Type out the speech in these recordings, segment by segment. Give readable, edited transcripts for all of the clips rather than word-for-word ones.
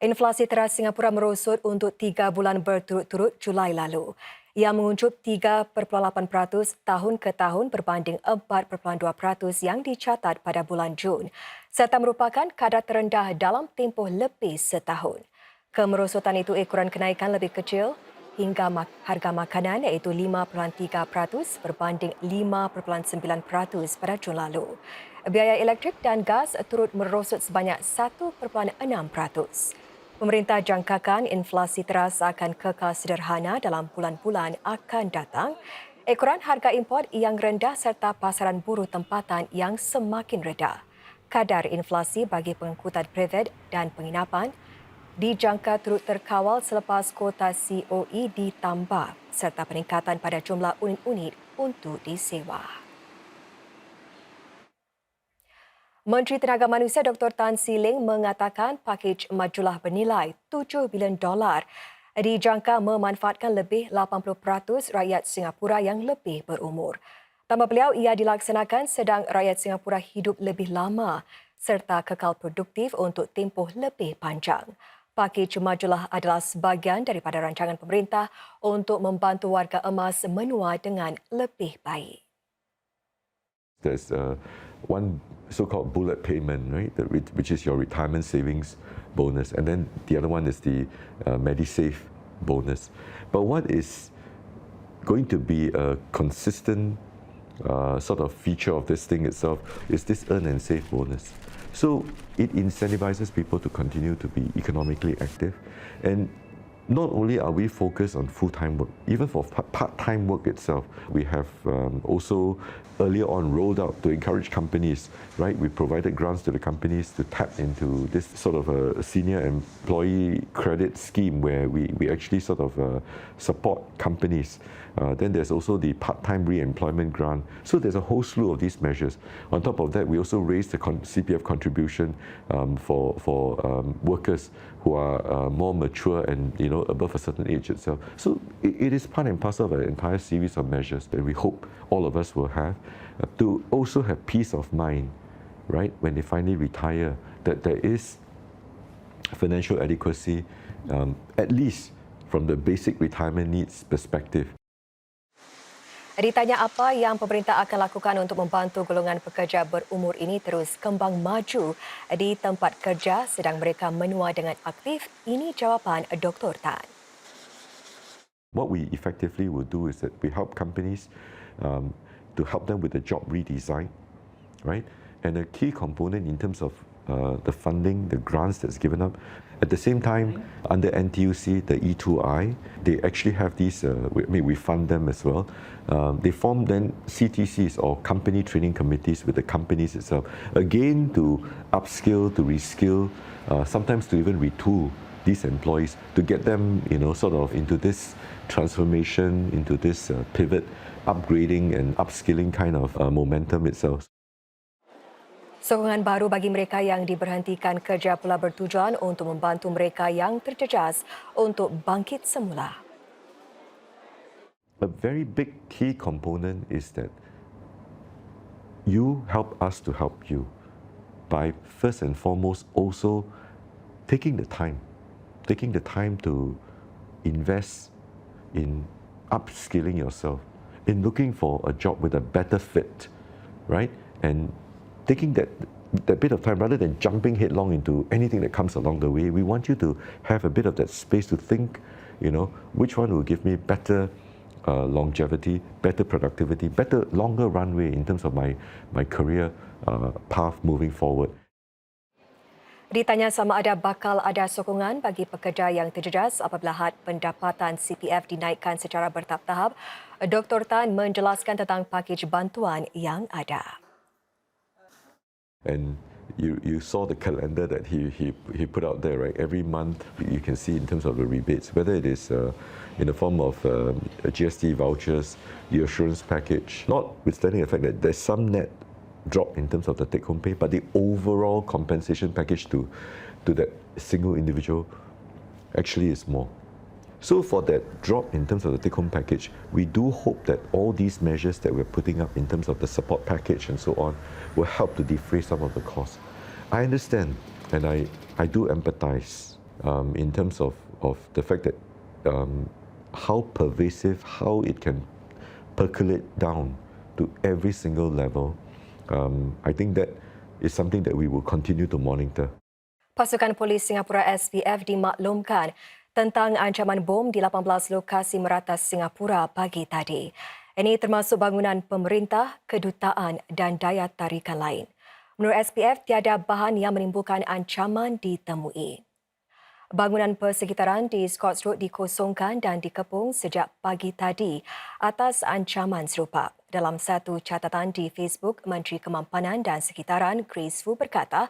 Inflasi teras Singapura merosot untuk 3 bulan berturut-turut Julai lalu. Ia menguncup 3.8% tahun ke tahun berbanding 4.2% yang dicatat pada bulan Jun, serta merupakan kadar terendah dalam tempoh lebih setahun. Kemerosotan itu ekoran kenaikan lebih kecil hingga harga makanan iaitu 5.3% berbanding 5.9% pada Jun lalu. Biaya elektrik dan gas turut merosot sebanyak 1.6%. Pemerintah jangkakan inflasi teras akan kekal sederhana dalam bulan-bulan akan datang. Ekoran harga import yang rendah serta pasaran buruh tempatan yang semakin reda. Kadar inflasi bagi pengangkutan privat dan penginapan dijangka turut terkawal selepas kuota COE ditambah serta peningkatan pada jumlah unit-unit untuk disewa. Menteri Tenaga Manusia Dr. Tan Kin Lian mengatakan Pakej Majulah bernilai $7 bilion dijangka memanfaatkan lebih 80% rakyat Singapura yang lebih berumur. Tambah beliau, ia dilaksanakan sedang rakyat Singapura hidup lebih lama serta kekal produktif untuk tempoh lebih panjang. Pakej Majulah adalah sebahagian daripada rancangan pemerintah untuk membantu warga emas menua dengan lebih baik. There's one so-called bullet payment, right, which is your retirement savings bonus, and then the other one is the MediSave bonus. But what is going to be a consistent sort of feature of this thing itself is this earn and save bonus. So it incentivizes people to continue to be economically active, and not only are we focused on full-time work, even for part-time work itself, we have also earlier on rolled out to encourage companies, right? We provided grants to the companies to tap into this sort of a senior employee credit scheme where we actually sort of support companies. Then there's also the part-time re-employment grant. So there's a whole slew of these measures. On top of that, we also raised the CPF contribution for workers who are more mature and above a certain age itself. So it is part and parcel of an entire series of measures that we hope all of us will have to also have peace of mind, right? When they finally retire, that there is financial adequacy, at least from the basic retirement needs perspective. Ditanya apa yang pemerintah akan lakukan untuk membantu golongan pekerja berumur ini terus kembang maju di tempat kerja sedang mereka menua dengan aktif, ini jawapan Dr. Tan. What we effectively will do is that we help companies to help them with the job redesign, right? And a key component in terms of the funding, the grants that's given up. At the same time, under NTUC, the E2I, they actually have these, we fund them as well. They form then CTCs or company training committees with the companies itself. Again, to upskill, to reskill, sometimes to even retool these employees to get them, sort of into this transformation, into this pivot, upgrading and upskilling kind of momentum itself. Sokongan baru bagi mereka yang diberhentikan kerja pula bertujuan untuk membantu mereka yang terjejas untuk bangkit semula. A very big key component is that you help us to help you by first and foremost also taking the time to invest in upskilling yourself, in looking for a job with a better fit, right? And taking that bit of time rather than jumping headlong into anything that comes along the way. We want you to have a bit of that space to think, which one will give me better longevity, better productivity, better longer runway in terms of my career path moving forward. Ditanya sama ada bakal ada sokongan bagi pekerja yang terjejas apabila had pendapatan CPF dinaikkan secara bertahap-tahap, Dr. Tan menjelaskan tentang pakej bantuan yang ada. And you saw the calendar that he put out there, right? Every month you can see in terms of the rebates, whether it is in the form of GST vouchers, the assurance package, notwithstanding the fact that there's some net drop in terms of the take-home pay, but the overall compensation package to that single individual actually is more. So for that drop in terms of the take-home package, we do hope that all these measures that we're putting up in terms of the support package and so on will help to defray some of the costs. I understand and I do empathize in terms of the fact that how pervasive, how it can percolate down to every single level. I think that is something that we will continue to monitor. Pasukan Polis Singapura SPF dimaklumkan tentang ancaman bom di 18 lokasi meratas Singapura pagi tadi. Ini termasuk bangunan pemerintah, kedutaan dan daya tarikan lain. Menurut SPF, tiada bahan yang menimbulkan ancaman ditemui. Bangunan persekitaran di Scotts Road dikosongkan dan dikepung sejak pagi tadi atas ancaman serupa. Dalam satu catatan di Facebook, Menteri Kemampanan dan Sekitaran Grace Fu berkata,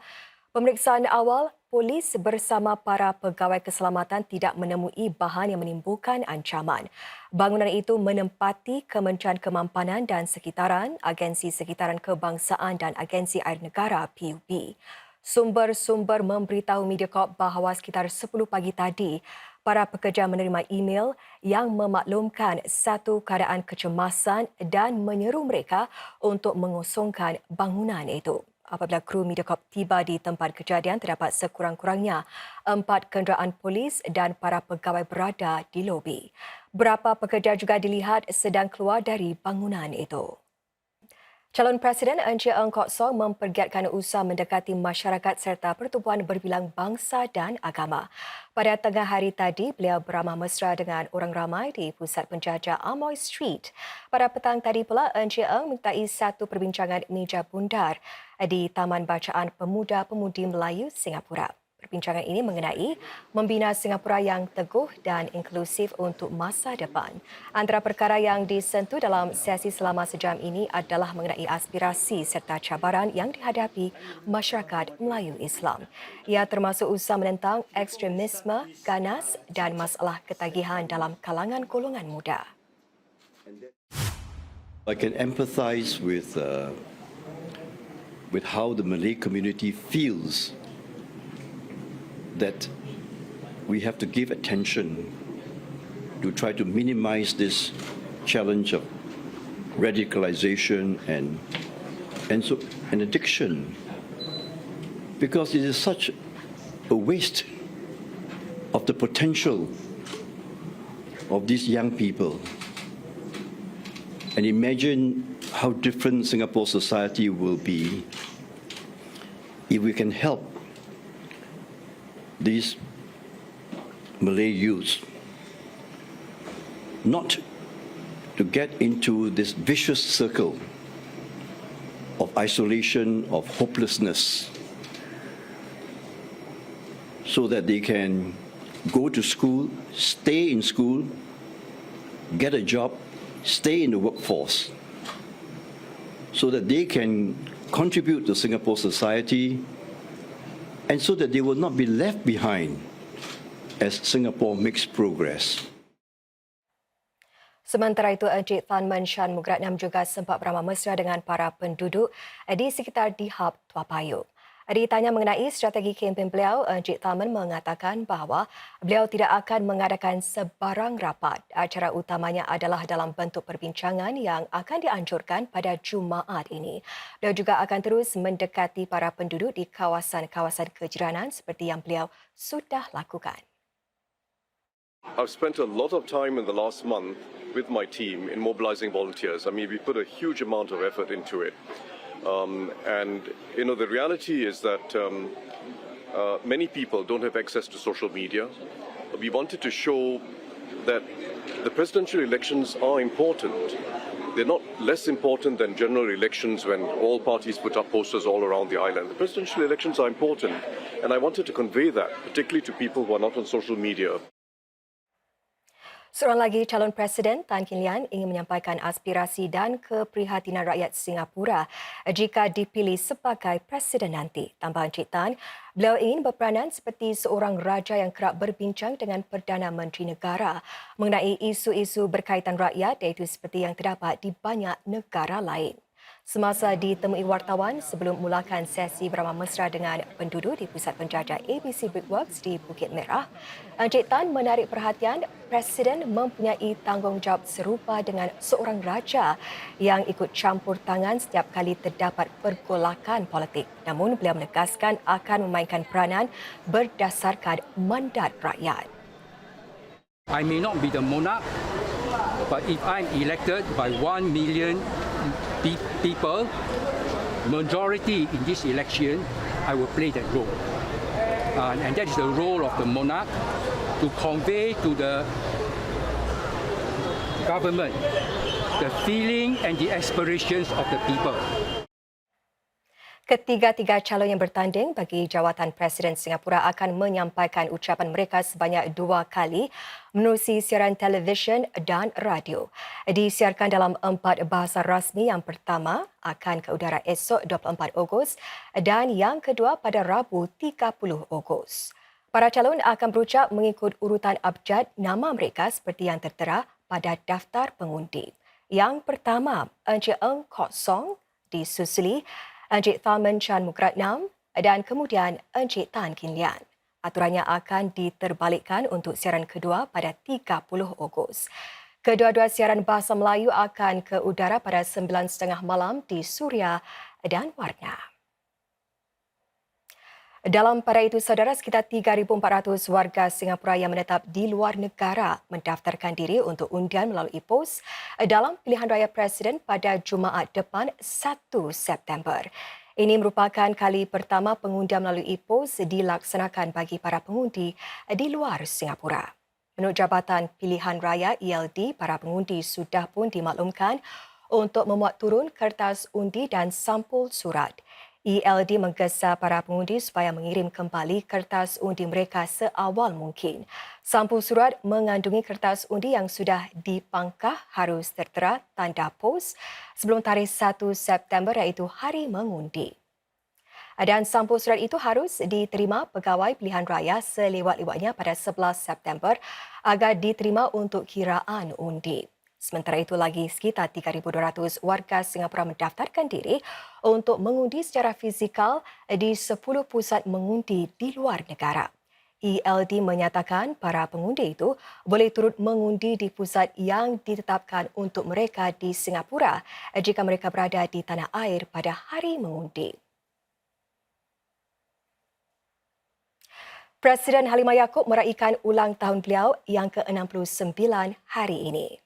pemeriksaan awal polis bersama para pegawai keselamatan tidak menemui bahan yang menimbulkan ancaman. Bangunan itu menempati Kementerian Kemampanan dan Sekitaran, Agensi Sekitaran Kebangsaan dan Agensi Air Negara PUB. Sumber-sumber memberitahu Mediacorp bahawa sekitar 10 pagi tadi, para pekerja menerima email yang memaklumkan satu keadaan kecemasan dan menyeru mereka untuk mengosongkan bangunan itu. Apabila kru Mediacorp tiba di tempat kejadian, terdapat sekurang-kurangnya 4 kenderaan polis dan para pegawai berada di lobi. Beberapa pekerja juga dilihat sedang keluar dari bangunan itu. Calon Presiden Encik Tan Song mempergiatkan usaha mendekati masyarakat serta pertubuhan berbilang bangsa dan agama. Pada tengah hari tadi, beliau beramah mesra dengan orang ramai di pusat penjajah Amoy Street. Pada petang tadi pula, Encik Eng mintai satu perbincangan meja bundar di Taman Bacaan Pemuda-Pemudi Melayu Singapura. Perbincangan ini mengenai membina Singapura yang teguh dan inklusif untuk masa depan. Antara perkara yang disentuh dalam sesi selama sejam ini adalah mengenai aspirasi serta cabaran yang dihadapi masyarakat Melayu Islam. Ia termasuk usaha menentang ekstremisme, ganas dan masalah ketagihan dalam kalangan golongan muda. I can empathise with how the Malay community feels that we have to give attention to try to minimize this challenge of radicalization and so an addiction, because it is such a waste of the potential of these young people. And imagine how different Singapore society will be if we can help these Malay youths not to get into this vicious circle of isolation, of hopelessness, so that they can go to school, stay in school, get a job, stay in the workforce, so that they can contribute to Singapore society, and so that they will not be left behind as Singapore makes progress. Sementara itu, Encik Tharman Shanmugaratnam juga sempat beramah mesra dengan para penduduk di sekitar Dihab Tua Payoh. Ditanya mengenai strategi kempen beliau, Encik Tharman mengatakan bahawa beliau tidak akan mengadakan sebarang rapat. Acara utamanya adalah dalam bentuk perbincangan yang akan dianjurkan pada Jumaat ini. Beliau juga akan terus mendekati para penduduk di kawasan-kawasan kejiranan seperti yang beliau sudah lakukan. I've spent a lot of time in the last month with my team in mobilizing volunteers. I mean, we put a huge amount of effort into it. And, you know, the reality is that many people don't have access to social media. We wanted to show that the presidential elections are important. They're not less important than general elections when all parties put up posters all around the island. The presidential elections are important, and I wanted to convey that, particularly to people who are not on social media. Seorang lagi calon Presiden, Tan Kin Lian, ingin menyampaikan aspirasi dan keprihatinan rakyat Singapura jika dipilih sebagai Presiden nanti. Tambah Encik Tan, beliau ingin berperanan seperti seorang raja yang kerap berbincang dengan Perdana Menteri Negara mengenai isu-isu berkaitan rakyat, iaitu seperti yang terdapat di banyak negara lain. semasa ditemui wartawan sebelum mulakan sesi beramah mesra dengan penduduk di Pusat Penjajah ABC Brickworks di Bukit Merah. Encik Tan menarik perhatian Presiden mempunyai tanggungjawab serupa dengan seorang raja yang ikut campur tangan setiap kali terdapat pergolakan politik. Namun beliau menegaskan akan memainkan peranan berdasarkan mandat rakyat. I may not be the monarch, but if I'm elected by 1 million people, majority in this election, I will play that role. And that is the role of the monarch to convey to the government the feeling and the aspirations of the people. Ketiga-tiga calon yang bertanding bagi jawatan Presiden Singapura akan menyampaikan ucapan mereka sebanyak 2 kali menerusi siaran televisyen dan radio. Disiarkan dalam 4 bahasa rasmi. Yang pertama akan ke udara esok 24 Ogos dan yang kedua pada Rabu 30 Ogos. Para calon akan berucap mengikut urutan abjad nama mereka seperti yang tertera pada daftar pengundi. Yang pertama, Encik Eng Kok Song, disusuli Encik Tharman Shanmugaratnam dan kemudian Encik Tan Kin Lian. Aturannya akan diterbalikkan untuk siaran kedua pada 30 Ogos. Kedua-dua siaran bahasa Melayu akan ke udara pada 9.30 malam di Suria dan Warna. Dalam pada itu, saudara, sekitar 3,400 warga Singapura yang menetap di luar negara mendaftarkan diri untuk undian melalui pos dalam pilihan raya Presiden pada Jumaat depan 1 September. Ini merupakan kali pertama pengundian melalui pos dilaksanakan bagi para pengundi di luar Singapura. Menurut Jabatan Pilihan Raya ELD, para pengundi sudah pun dimaklumkan untuk memuat turun kertas undi dan sampul surat. ELD menggesa para pengundi supaya mengirim kembali kertas undi mereka seawal mungkin. Sampul surat mengandungi kertas undi yang sudah dipangkah harus tertera tanda pos sebelum tarikh 1 September iaitu hari mengundi. Dan sampul surat itu harus diterima pegawai pilihan raya selewat-lewatnya pada 11 September agar diterima untuk kiraan undi. Sementara itu lagi sekitar 3,200 warga Singapura mendaftarkan diri untuk mengundi secara fizikal di 10 pusat mengundi di luar negara. ELD menyatakan para pengundi itu boleh turut mengundi di pusat yang ditetapkan untuk mereka di Singapura jika mereka berada di tanah air pada hari mengundi. Presiden Halimah Yacob meraihkan ulang tahun beliau yang ke-69 hari ini.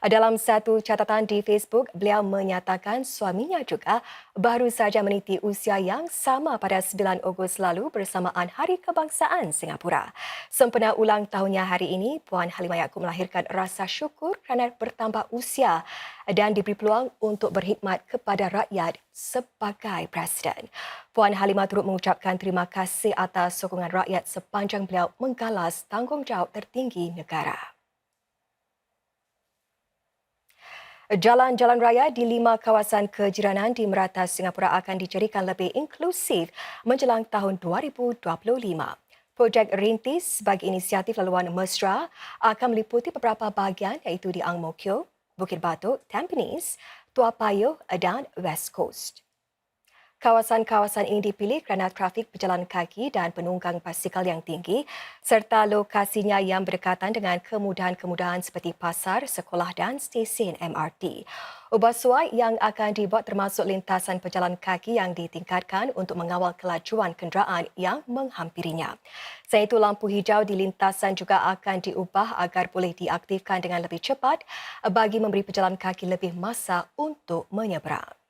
Dalam satu catatan di Facebook, beliau menyatakan suaminya juga baru saja meniti usia yang sama pada 9 Ogos lalu bersamaan Hari Kebangsaan Singapura. Sempena ulang tahunnya hari ini, Puan Halimah Yacob melahirkan rasa syukur kerana bertambah usia dan diberi peluang untuk berkhidmat kepada rakyat sebagai Presiden. Puan Halimah turut mengucapkan terima kasih atas sokongan rakyat sepanjang beliau menggalas tanggungjawab tertinggi negara. Jalan-jalan raya di 5 kawasan kejiranan di merata Singapura akan dijadikan lebih inklusif menjelang tahun 2025. Projek rintis bagi inisiatif laluan mesra akan meliputi beberapa bahagian iaitu di Ang Mo Kio, Bukit Batok, Tampines, Tua Payoh dan West Coast. Kawasan-kawasan ini dipilih kerana trafik berjalan kaki dan penunggang basikal yang tinggi serta lokasinya yang berdekatan dengan kemudahan-kemudahan seperti pasar, sekolah dan stesen MRT. Ubah suai yang akan dibuat termasuk lintasan pejalan kaki yang ditingkatkan untuk mengawal kelajuan kenderaan yang menghampirinya. Selain itu, lampu hijau di lintasan juga akan diubah agar boleh diaktifkan dengan lebih cepat bagi memberi pejalan kaki lebih masa untuk menyeberang.